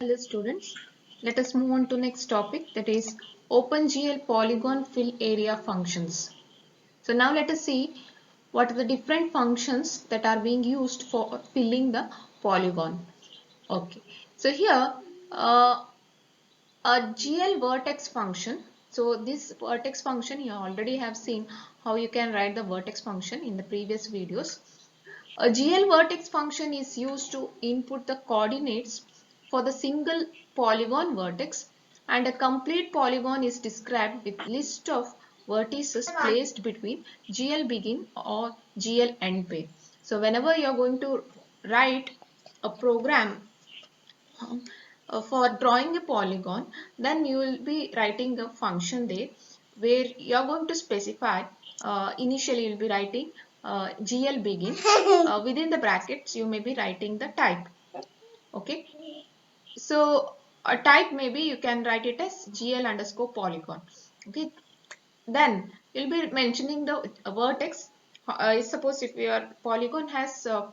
Hello students, let us move on to next topic, that is OpenGL polygon fill area functions. So now let us see what are the different functions that are being used for filling the polygon. Okay, so here a GL vertex function. So this vertex function you already have seen how you can write the vertex function in the previous videos. A GL vertex function is used to input the coordinates for the single polygon vertex, and a complete polygon is described with list of vertices placed between GL begin or GL end pair. So whenever you are going to write a program for drawing a polygon, then you will be writing a function there where you are going to specify, initially you will be writing GL begin, within the brackets you may be writing the type. Okay, so a type maybe you can write it as GL underscore polygon. Okay, then you'll be mentioning the vertex. Suppose if your polygon has 4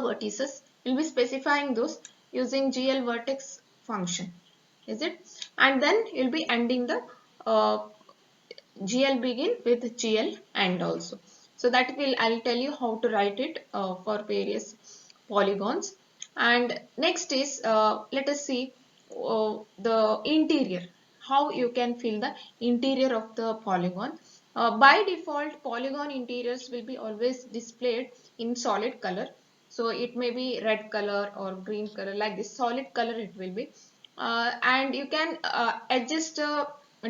vertices, we'll be specifying those using GL vertex function, is it? And then you'll be ending the GL begin with GL end also. So that I'll tell you how to write it for various polygons. And next is let us see the interior, how you can fill the interior of the polygon. By default, polygon interiors will be always displayed in solid color. So it may be red color or green color, like this solid color it will be. And you can adjust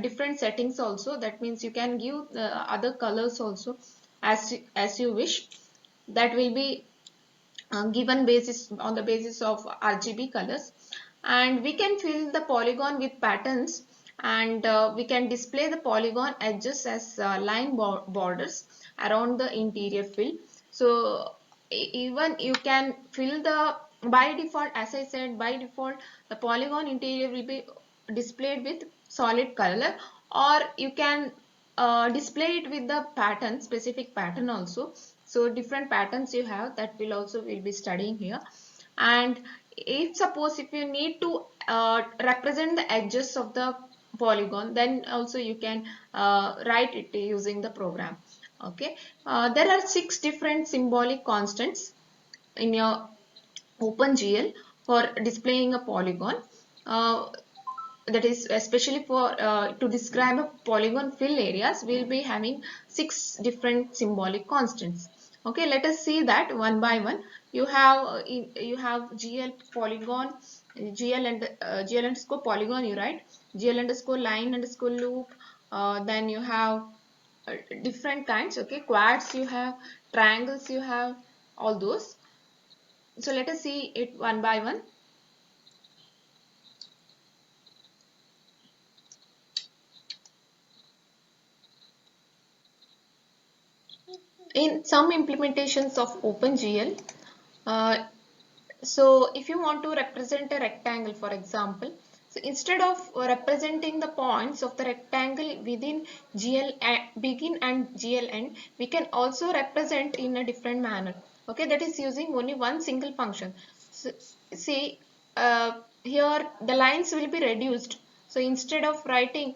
different settings also. That means you can give other colors also as you wish. That will be given basis on the basis of RGB colors, and we can fill the polygon with patterns, and we can display the polygon edges as line borders around the interior fill. So even you can fill the, by default, as I said, by default the polygon interior will be displayed with solid color, or you can display it with the pattern, specific pattern also. So different patterns you have, that will also we'll be studying here. And if suppose if you need to represent the edges of the polygon, then also you can write it using the program. Okay, there are 6 different symbolic constants in your OpenGL for displaying a polygon. That is especially for to describe a polygon fill areas, we'll be having 6 different symbolic constants. Okay, let us see that one by one. You have you have GL polygon, GL and GL underscore polygon, you write GL underscore line underscore loop. Then you have different kinds. Okay, quads you have, triangles you have, all those. So let us see it one by one. In some implementations of OpenGL, uh, so if you want to represent a rectangle, for example, so instead of representing the points of the rectangle within GL begin and GL end, we can also represent in a different manner. Okay, that is using only one single function. So, see, here the lines will be reduced. So instead of writing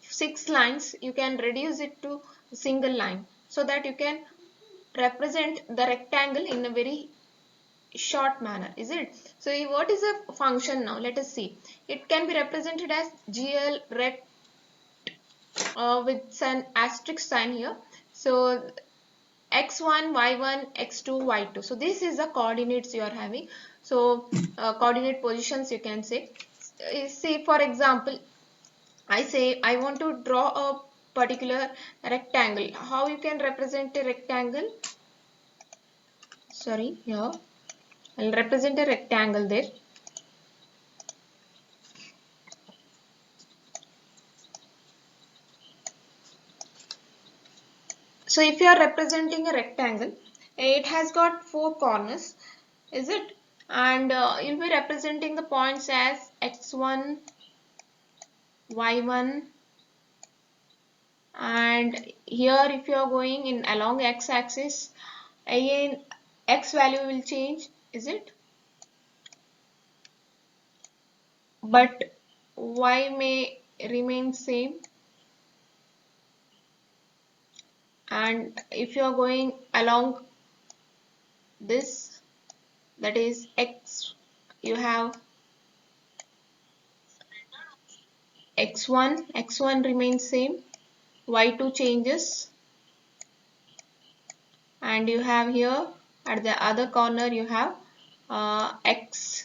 6 lines, you can reduce it to a single line, so that you can represent the rectangle in a very short manner, is it? So what is a function now? Let us see. It can be represented as GL rect with an asterisk sign here. So x1, y1, x2, y2. So this is the coordinates you are having. So coordinate positions you can say. Say for example, I say I want to draw a particular rectangle. How you can represent a rectangle? Sorry, here I'll represent a rectangle there. So if you are representing a rectangle, it has got 4 corners, is it? And you'll be representing the points as x1, y1, and here if you are going in along x-axis, again x value will change, is it? but y may remain same. And if you are going along this, that is x, you have x1 remains same, y2 changes, and you have here at the other corner you have x2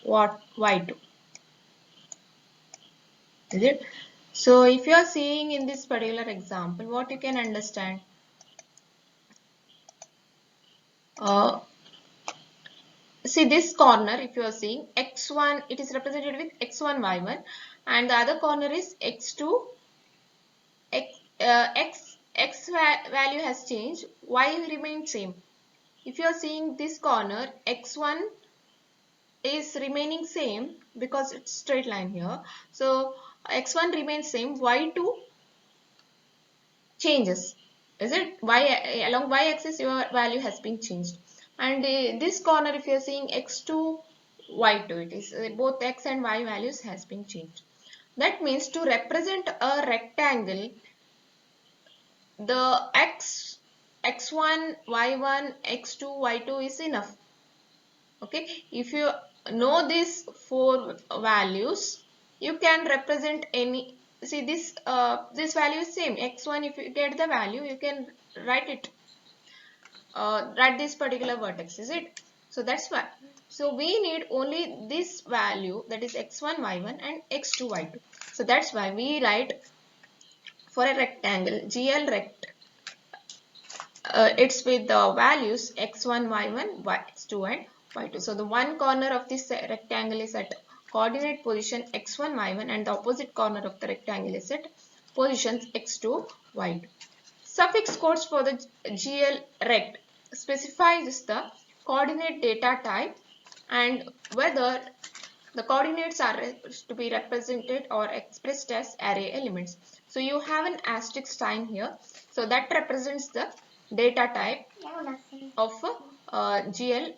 what y2, is it? So if you are seeing in this particular example, what you can understand, uh, see this corner, if you are seeing x1, it is represented with x1 y1, and the other corner is x2 x value has changed, y remains same. If you are seeing this corner, x1 is remaining same because it's straight line here. So x1 remains same, y2 changes. Is it? Y along y-axis your value has been changed. And this corner, if you are seeing x2, y2, it is both x and y values has been changed. That means to represent a rectangle, the x1, y1, x2, y2 is enough. Okay, if you know these four values, you can represent any. See this this value is same x1. If you get the value, you can write it, write this particular vertex, is it? So that's why. So we need only this value, that is x1 y1 and x2 y2. So that's why we write for a rectangle GL rect, it's with the values x1 y1 x2 and y2. So the one corner of this rectangle is at coordinate position x1 y1 and the opposite corner of the rectangle is at positions x2 y2. Suffix codes for the GL rect specifies the coordinate data type and whether the coordinates are to be represented or expressed as array elements. So you have an asterisk sign here. So that represents the data type of GL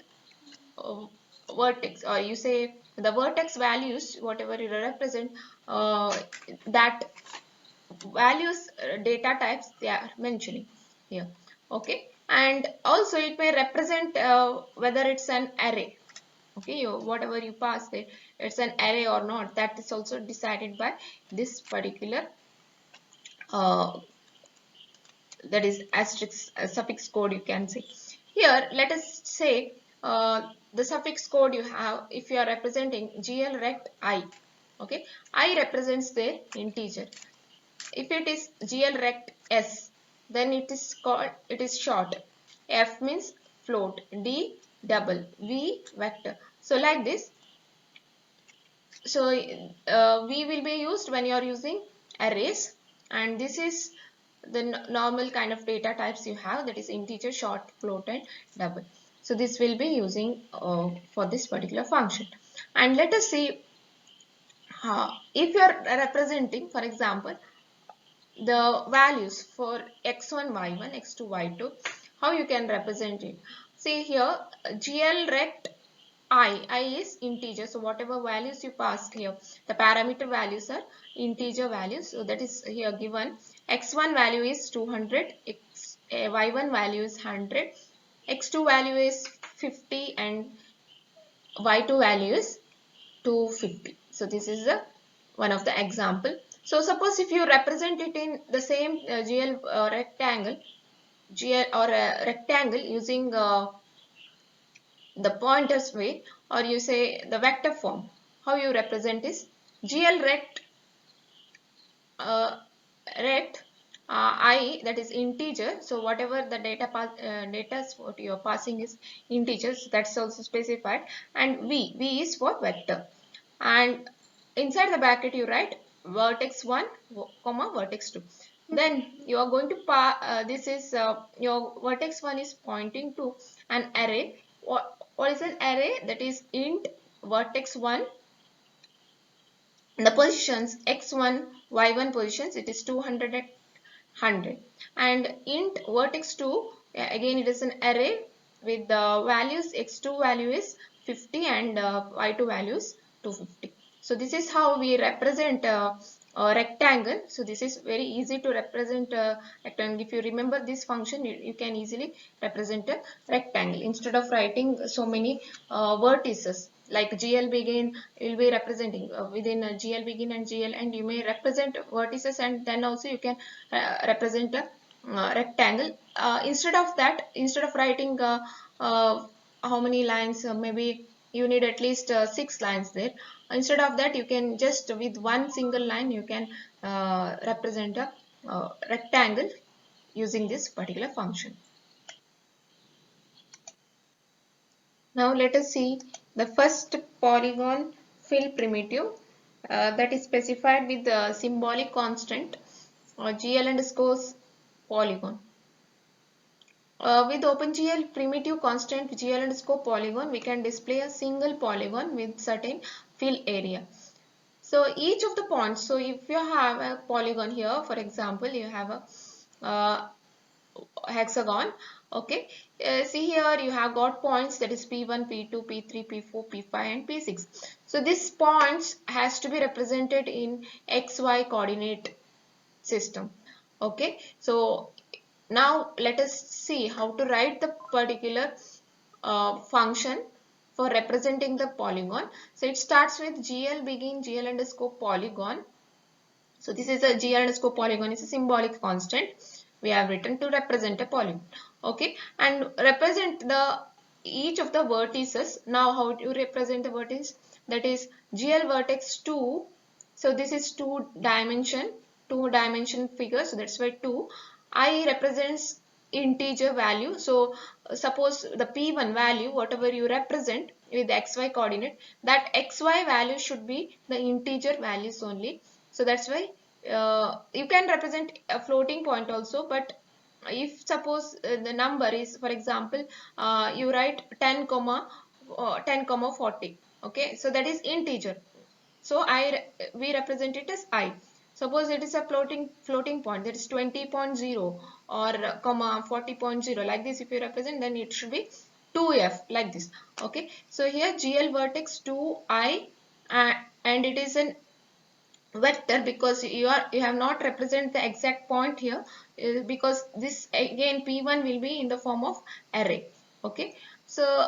vertex, or you say the vertex values, whatever you represent, that values data types they are mentioning here. Okay, and also it may represent whether it's an array. Okay, whatever you pass there, it's an array or not, that is also decided by this particular that is asterisk suffix code, you can say. Here let us say the suffix code you have, if you are representing GL rect I. Okay, I represents their integer. If it is GL rect S, then it is called, it is short. F means float, D double, V vector. So like this. So V will be used when you are using arrays, and this is the normal kind of data types you have, that is integer, short, float and double. So this will be using for this particular function. And let us see if you are representing, for example, the values for x1 y1 x2 y2, how you can represent it. See here GL rect I is integer, so whatever values you pass here, the parameter values are integer values. So that is here given, x1 value is 200, y1 value is 100, x2 value is 50 and y2 value is 250. So this is the one of the example. So suppose if you represent it in the same GL rectangle, GL or rectangle using the pointers way, or you say the vector form, how you represent is GL rect uh, rect I, that is integer. So whatever the data what you are passing is integers, that's also specified, and V is for vector, and inside the bracket you write vertex 1 comma vertex 2. Then you are going to this is your vertex 1 is pointing to an array. What is an array? That is int vertex 1, the positions x1 y1 positions, it is 200 and 100, and int vertex 2, again it is an array, with the values x2 value is 50 and y2 value is 250. So this is how we represent a rectangle. So this is very easy to represent a rectangle. If you remember this function, you can easily represent a rectangle instead of writing so many vertices. Like GL begin, you will be representing within GL begin and GL end, you may represent vertices, and then also you can represent a rectangle. Instead of that, instead of writing uh, how many lines, maybe you need at least 6 lines there. Instead of that, you can just with one single line you can represent a rectangle using this particular function. Now let us see the first polygon fill primitive that is specified with the symbolic constant GL underscore polygon. With OpenGL primitive constant GL underscore polygon, we can display a single polygon with certain fill area. So each of the points, so if you have a polygon here, for example, you have a hexagon, okay. See here you have got points, that is P1, P2, P3, P4, P5 and P6. So these points has to be represented in XY coordinate system, okay. So now let us see how to write the particular function for representing the polygon. So it starts with GL begin GL underscore polygon. So this is a GL underscore polygon is a symbolic constant we have written to represent a polygon, okay, and represent the each of the vertices. Now how to represent the vertex, that is GL vertex 2. So this is two dimension figure, so that's why 2. I represents integer value. So suppose the P1 value, whatever you represent with the XY coordinate, that XY value should be the integer values only. So that's why you can represent a floating point also, but if suppose the number is, for example, you write 10 comma 10 comma 40, okay, so that is integer. So we represent it as I. Suppose it is a floating point, that is 20.0 or comma 40.0, like this. If you represent, then it should be 2f, like this, okay. So here GL vertex 2I, and it is an vector because you have not represent the exact point here, because this again P1 will be in the form of array, okay. So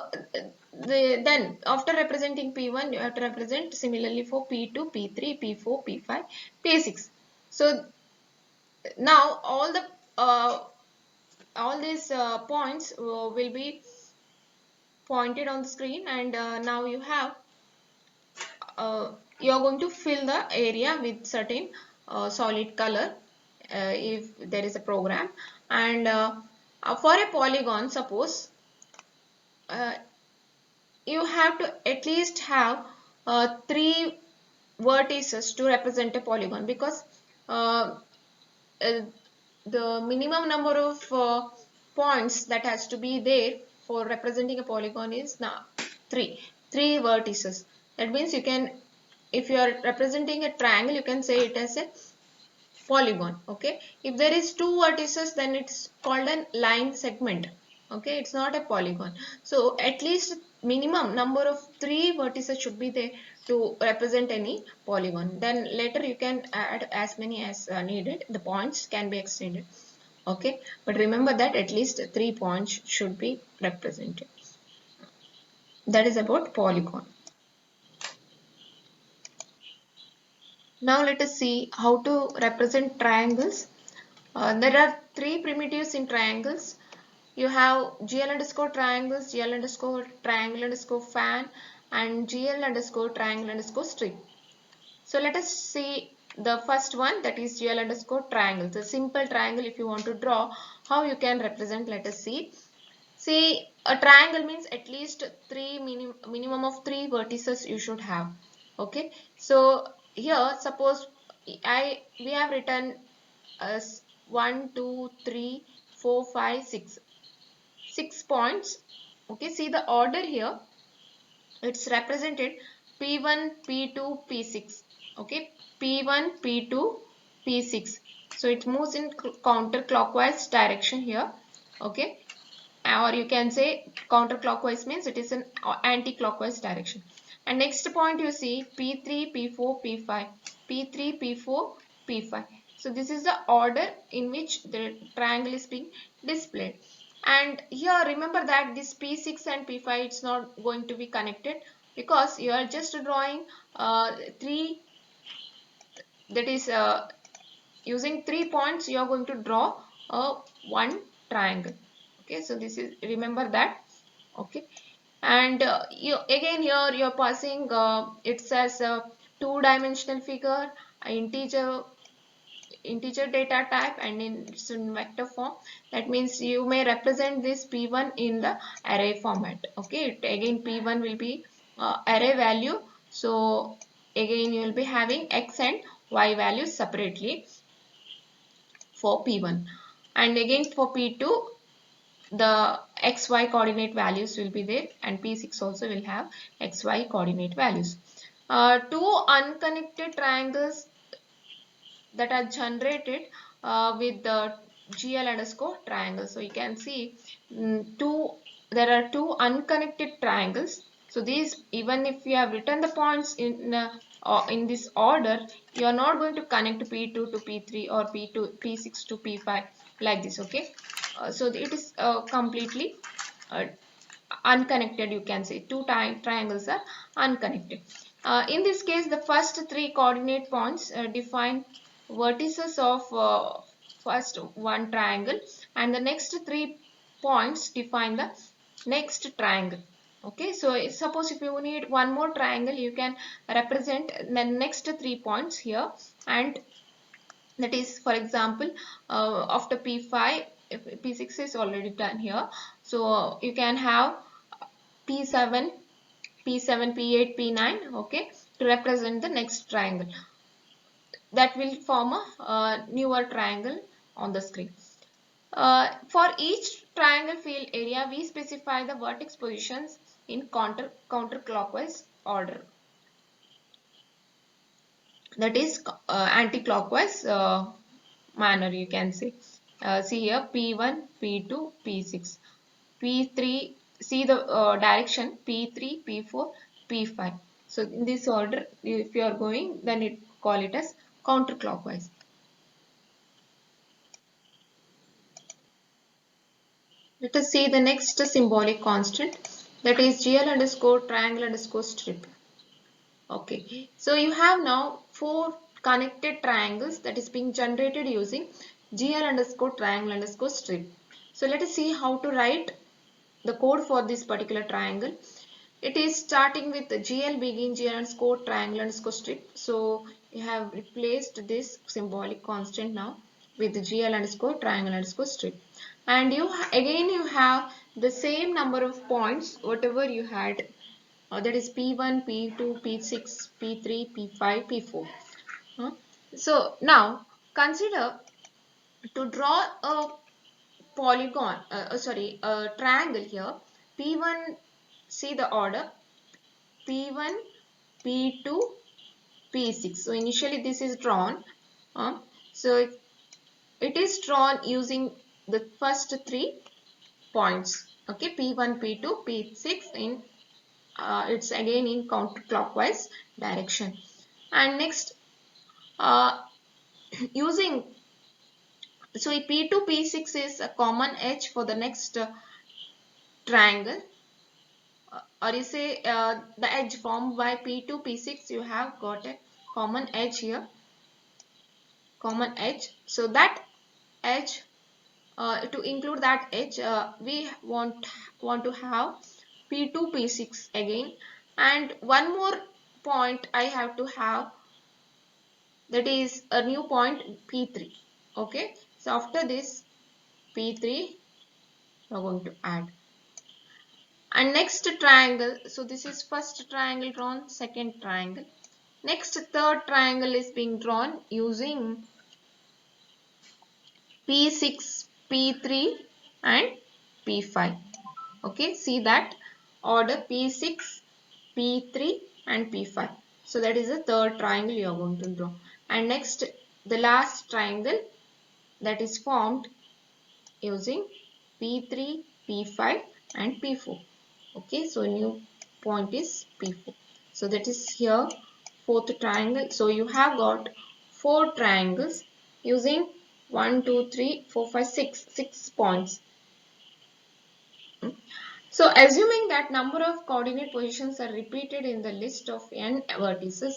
then after representing P1, you have to represent similarly for P2, P3, P4, P5, P6. So now all these points will be pointed on the screen, and now you have you are going to fill the area with certain solid color if there is a program. And for a polygon, suppose uh, you have to at least have 3 vertices to represent a polygon, because uh, uh, the minimum number of points that has to be there for representing a polygon is now 3 vertices. That means you can, if you are representing a triangle, you can say it as a polygon, okay. If there is 2 vertices, then it's called a line segment, okay, it's not a polygon. So at least minimum number of 3 vertices should be there to represent any polygon. Then later you can add as many as needed, the points can be extended, okay, but remember that at least 3 points should be represented. That is about polygon. Now let us see how to represent triangles. There are 3 primitives in triangles. You have GL underscore triangles, GL underscore triangle underscore fan, and GL underscore triangle underscore strip. So let us see the first one, that is GL underscore triangle. The simple triangle, if you want to draw, how you can represent, let us see. See, a triangle means at least minimum of 3 vertices you should have. Okay. So here suppose we have written as 1, 2, 3, 4, 5, 6. 6 points. Okay. See the order here. It's represented P1, P2, P6. Okay. P1, P2, P6. So it moves in counterclockwise direction here. Okay. or you can say counterclockwise means it is an anti-clockwise direction. And next point you see P3, P4, P5, P3, P4, P5. So this is the order in which the triangle is being displayed. And here remember that this P6 and P5 it's not going to be connected because you are just drawing three, that is using 3 points you are going to draw a one triangle. Okay, so this is, remember that. Okay, and you again here you're passing it says a two-dimensional figure, integer data type, and it's in vector form. That means you may represent this p1 in the array format. Okay, again p1 will be array value, so again you will be having x and y values separately for p1, and again for p2 the xy coordinate values will be there, and p6 also will have xy coordinate values. Two unconnected triangles that are generated with the GL underscore triangle. So you can see there are two unconnected triangles. So these, even if you have written the points in this order, you are not going to connect P2 to P3 or P6 to P5 like this. Okay, so it is completely uh, unconnected. You can say two triangles are unconnected. In this case, the first three coordinate points define vertices of first one triangle, and the next 3 points define the next triangle. Okay, so suppose if you need one more triangle, you can represent the next 3 points here, and that is, for example, after P5, if P6 is already done here, so you can have P7, P7, P8, P9, okay, to represent the next triangle. That will form a newer triangle on the screen. For each triangle field area, we specify the vertex positions in counterclockwise order. That is anti-clockwise manner, you can say. See here P1, P2, P6, P3, see the direction P3, P4, P5. So in this order, if you are going, then call it as counterclockwise. Let us see the next symbolic constant, that is GL underscore triangle underscore strip. Okay, so you have now 4 connected triangles that is being generated using GL underscore triangle underscore strip. So let us see how to write the code for this particular triangle. It is starting with GL begin GL underscore triangle underscore strip. So you have replaced this symbolic constant now with GL underscore triangle underscore strip. And again you have the same number of points whatever you had, that is P1, P2, P6, P3, P5, P4. So now consider to draw a polygon, a triangle here. P1, see the order, P1, P2, P6. So initially this is drawn. So it is drawn using the first 3 points. Okay, P1, P2, P6 in it's again in counterclockwise direction. And next, uh, using, so P2, P6 is a common edge for the next triangle, or you say the edge formed by P2, P6, you have got a common edge here, common edge. So that edge, to include that edge, we want to have P2, P6 again, and one more point I have to have, that is a new point P3. Okay, so after this P3 we are going to add, and next triangle, so this is first triangle drawn, second triangle, next third triangle is being drawn using P6, P3 and P5. Okay, see that order P6, P3 and P5. So that is the third triangle you are going to draw. And next, the last triangle that is formed using P3, P5 and P4. Okay, so new point is P4. So that is here fourth triangle. So you have got 4 triangles using 1, 2, 3, 4, 5, 6, 6 points. So assuming that number of coordinate positions are repeated in the list of n vertices,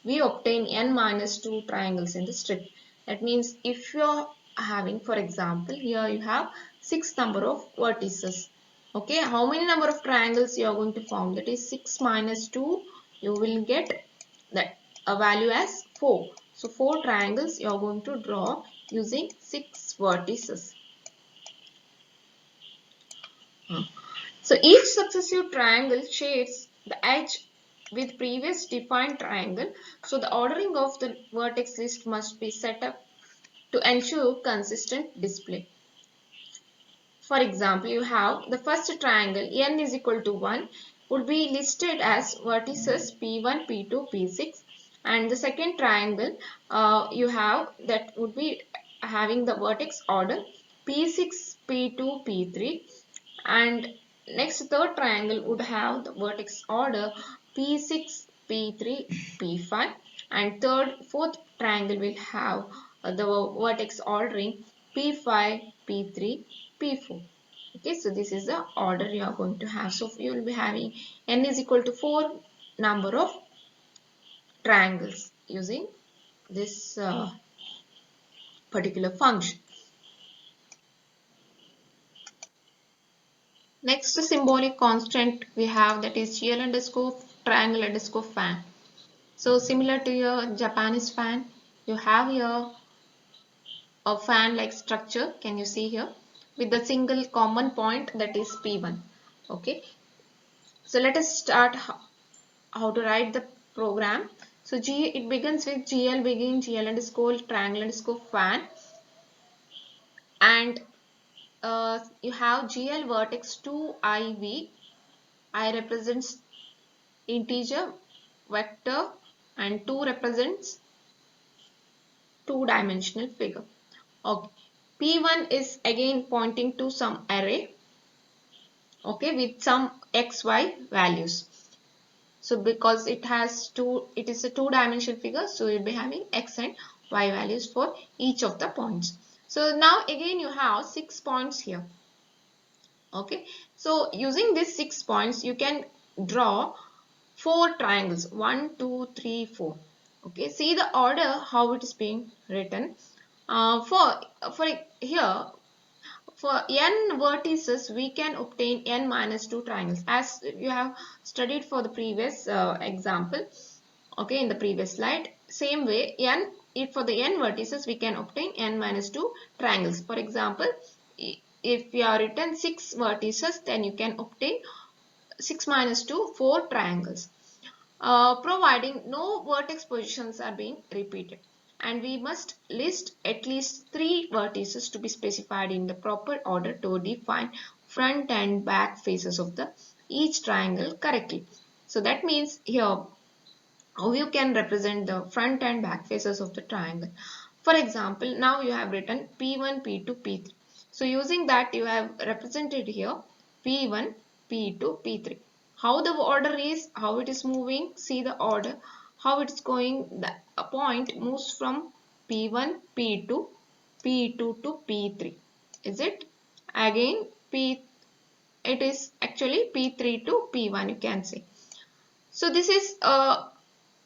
we obtain n minus 2 triangles in the strip. That means if you are having, for example, here you have 6 number of vertices. Okay, how many number of triangles you are going to form? That is 6 minus 2, you will get that a value as 4. So 4 triangles you are going to draw using 6 vertices. So each successive triangle shares the edge with previous defined triangle. So the ordering of the vertex list must be set up to ensure consistent display. For example, you have the first triangle n is equal to 1 would be listed as vertices P1, P2, P6, and the second triangle you have that would be having the vertex order P6, P2, P3, and next third triangle would have the vertex order P6, P3, P5, and fourth triangle will have the vertex ordering P5, P3, P4. Okay, so this is the order you are going to have. So you will be having n is equal to 4 number of triangles using this particular function. Next symbolic constant we have, that is GL underscore triangle underscore fan. So similar to your Japanese fan, you have here a fan like structure, can you see here, with the single common point, that is P1. Okay, so let us start how to write the program. So it begins with GL underscore triangle underscore fan, and you have GL vertex 2 IV. I represents integer vector and 2 represents two-dimensional figure. Okay, P1 is again pointing to some array, okay, with some xy values. So because it is a two-dimensional figure, so you'll be having x and y values for each of the points. So now again you have 6 points here. Okay, so using these 6 points you can draw 4 triangles, 1, 2, 3, 4. Okay, see the order how it is being written. For here, for n vertices, we can obtain n minus 2 triangles, as you have studied for the previous example. Okay, in the previous slide, same way, if for the n vertices, we can obtain n minus 2 triangles. For example, if you are written 6 vertices, then you can obtain 6 minus 2, 4 triangles. Providing no vertex positions are being repeated, and we must list at least 3 vertices to be specified in the proper order to define front and back faces of the each triangle correctly. So that means here how you can represent the front and back faces of the triangle. For example, now you have written P1, P2, P3. So using that you have represented here P1, P2, P3. How the order is, how it is moving, see the order, how it is going, the point moves from P1, P2, P2 to P3. Is it? Again, it is actually P3 to P1, you can say. So this is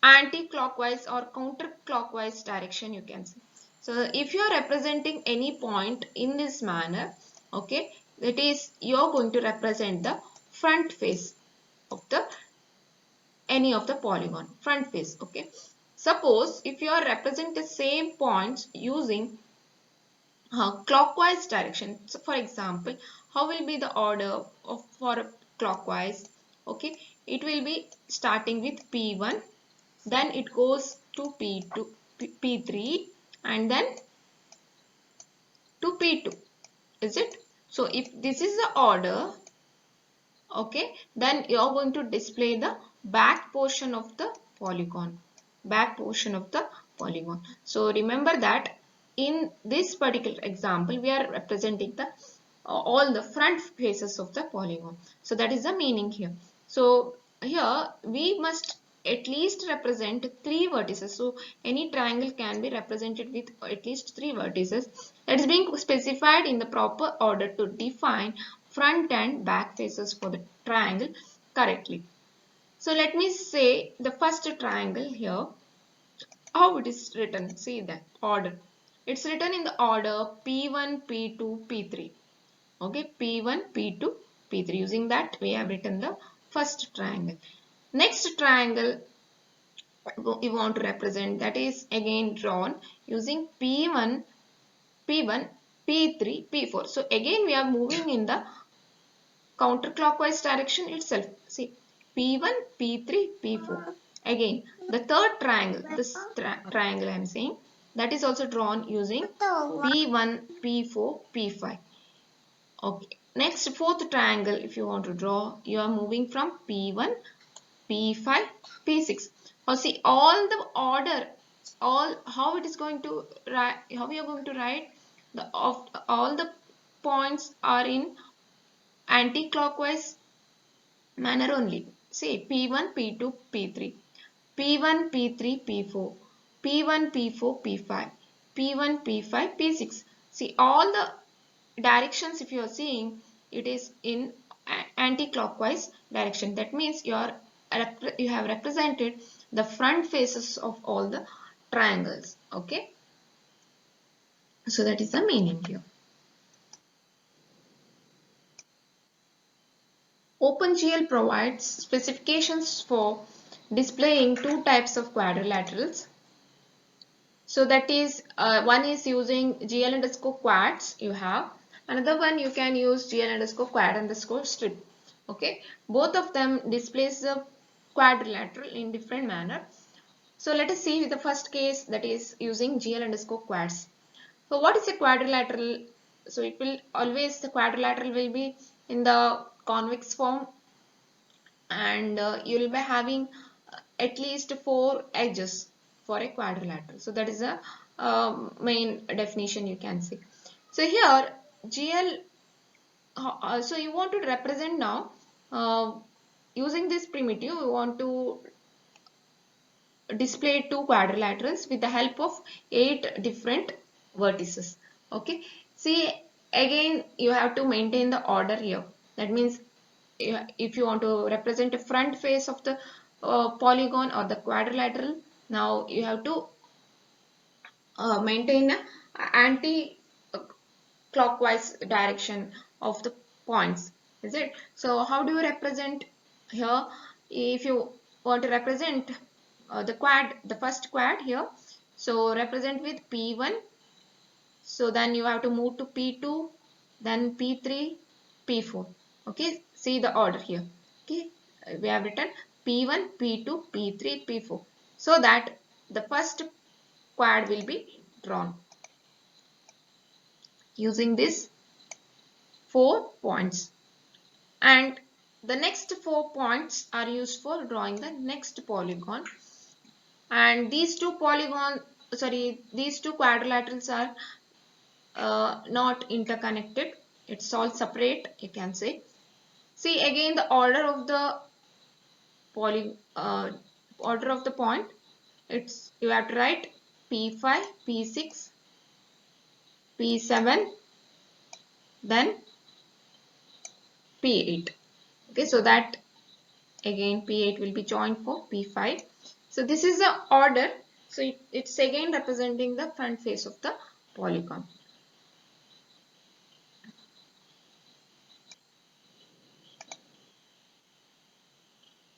anti-clockwise or counter-clockwise direction, you can say. So if you are representing any point in this manner, okay, that is you are going to represent the front face of the any of the polygon, front face. Okay, suppose if you are representing the same points using clockwise direction. So for example, how will be the order of for clockwise? Okay, it will be starting with P1, then it goes to P2, P3, and then to P2. Is it? So if this is the order, okay, then you are going to display the back portion of the polygon. Back portion of the polygon. So remember that in this particular example, we are representing the all the front faces of the polygon. So that is the meaning here. So here we must at least represent three vertices. So any triangle can be represented with at least three vertices. That is being specified in the proper order to define front and back faces for the triangle correctly. So let me say the first triangle here, how it is written. See that order. It's written in the order P1, P2, P3. Okay, P1, P2, P3. Using that, we have written the first triangle. Next triangle you want to represent, that is again drawn using P1, P1, P3, P4. So again we are moving in the counterclockwise direction itself. See, P1, P3, P4. Again, the third triangle, this triangle I am saying, that is also drawn using P1, P4, P5. Okay. Next, fourth triangle, if you want to draw, you are moving from P1, P5, P6. Now see all the order, all how it is going to write, how we are going to write the of all the points are in anti-clockwise manner only. Say P1, P2, P3, P1, P3, P4, P1, P4, P5, P1, P5, P6. See all the directions if you are seeing it is in anti-clockwise direction. That means you have represented the front faces of all the triangles. Okay. So that is the meaning here. OpenGL provides specifications for displaying two types of quadrilaterals. So that is one is using GL underscore quads you have. Another one you can use GL underscore quad underscore strip. Okay. Both of them displays the quadrilateral in different manner. So let us see with the first case, that is using GL underscore quads. So what is a quadrilateral? So it will always, the quadrilateral will be in the convex form, and you will be having at least four edges for a quadrilateral. So that is a main definition you can see. So here GL, so you want to represent now uh, using this primitive, you want to display two quadrilaterals with the help of 8 different vertices. Okay. See, again you have to maintain the order here. That means if you want to represent a front face of the polygon or the quadrilateral, now you have to maintain a anti-clockwise direction of the points. Is it? So how do you represent here? If you want to represent the first quad here, so represent with P1. So then you have to move to P2, then P3, P4. Okay, see the order here. Okay, we have written P1, P2, P3, P4. So that the first quad will be drawn using this 4 points. And the next 4 points are used for drawing the next polygon. And these two quadrilaterals are not interconnected. It's all separate, you can say. See again the order of the order of the point. It's you have to write P5, P6, P7, then P8. Okay, so that again P8 will be joined for P5. So this is the order. So it's again representing the front face of the polygon.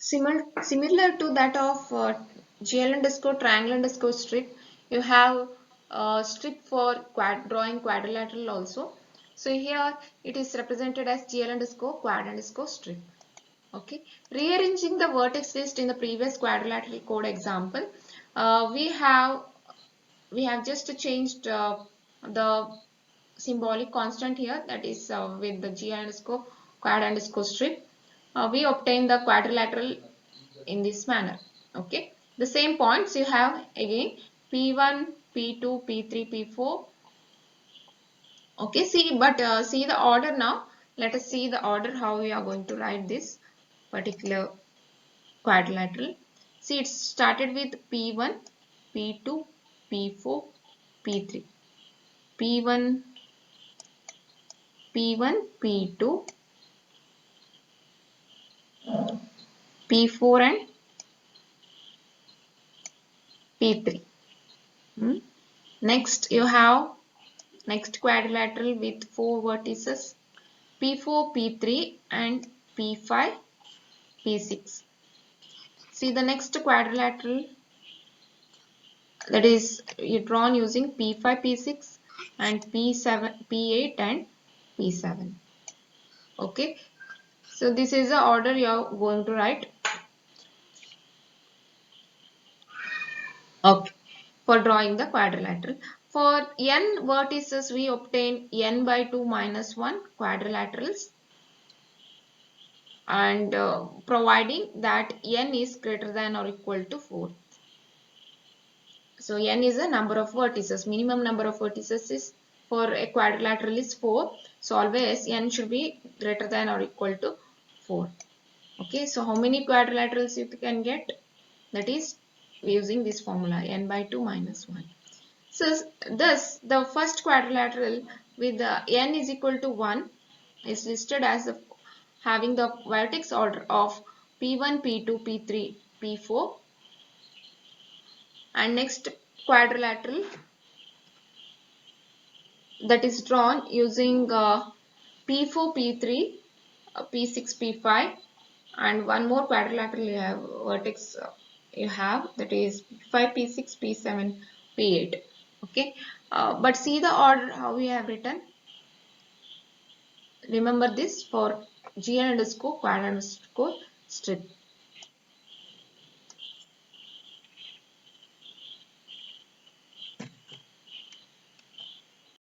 Similar to that of GL underscore triangle underscore strip, you have strip for drawing quadrilateral also. So here it is represented as GL underscore quad underscore strip. Okay, rearranging the vertex list in the previous quadrilateral code example, we have just changed the symbolic constant here, that is with the G underscore quad underscore strip. We obtain the quadrilateral in this manner. Okay, the same points you have again P1, P2, P3, P4. Okay, see, but see the order now. Let us see the order how we are going to write this particular quadrilateral. See, it started with P1, P2, P4, P3. P1, P1, P2, P4 and P3. Hmm. Next, you have next quadrilateral with 4 vertices P4, P3 and P5, P6. See the next quadrilateral, that is drawn using P5, P6 and P7, P8 and P7. Okay. So this is the order you are going to write. Okay. For drawing the quadrilateral. For n vertices, we obtain n by 2 minus 1 quadrilaterals, and providing that n is greater than or equal to 4. So n is the number of vertices. Minimum number of vertices is for a quadrilateral is 4. So always n should be greater than or equal to 4. Okay, so how many quadrilaterals you can get? That is using this formula n by 2 minus 1. So thus the first quadrilateral with the n is equal to 1 is listed as having the vertex order of P1, P2, P3, P4, and next quadrilateral that is drawn using P4, P3, P6, P5, and one more quadrilateral you have vertex you have, that is P5, P6, P7, P8. Okay, but see the order how we have written. Remember this for GL underscore quad underscore strip.